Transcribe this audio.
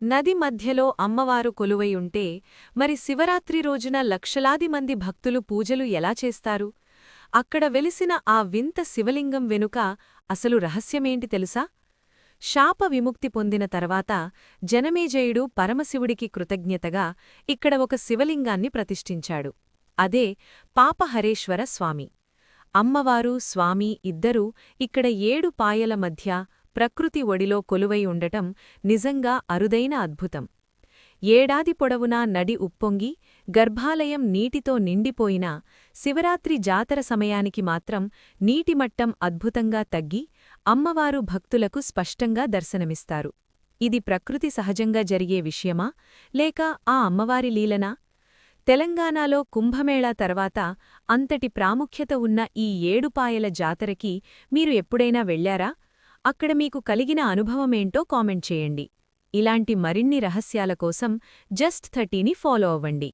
నది మధ్యలో అమ్మవారు కొలువైయుంటే మరి శివరాత్రి రోజున లక్షలాది మంది భక్తులు పూజలు ఎలా చేస్తారు? అక్కడ వెలిసిన ఆ వింత శివలింగం వెనుక అసలు రహస్యమేంటి తెలుసా? శాప విముక్తి పొందిన తర్వాత జనమేజయుడు పరమశివుడికి కృతజ్ఞతగా ఇక్కడ ఒక శివలింగాన్ని ప్రతిష్ఠించాడు. అదే పాపహరేశ్వర స్వామి. అమ్మవారు స్వామి ఇద్దరూ ఇక్కడ 7 పాయల మధ్య ప్రకృతి ఒడిలో కొలువై ఉండటం నిజంగా అరుదైన అద్భుతం. ఏడాది పొడవునా నడి ఉప్పొంగి గర్భాలయం నీటితో నిండిపోయినా శివరాత్రి జాతర సమయానికి మాత్రం నీటిమట్టం అద్భుతంగా తగ్గి అమ్మవారు భక్తులకు స్పష్టంగా దర్శనమిస్తారు. ఇది ప్రకృతి సహజంగా జరిగే విషయమా లేక ఆ అమ్మవారి లీలనా? తెలంగాణలో కుంభమేళా తర్వాత అంతటి ప్రాముఖ్యత ఉన్న ఈ 7 పాయల జాతరకి మీరు ఎప్పుడైనా వెళ్లారా? అక్కడ మీకు కలిగిన అనుభవమేంటో కామెంట్ చేయండి. ఇలాంటి మరిన్ని రహస్యాల కోసం జస్ట్ 30ని ఫాలో అవ్వండి.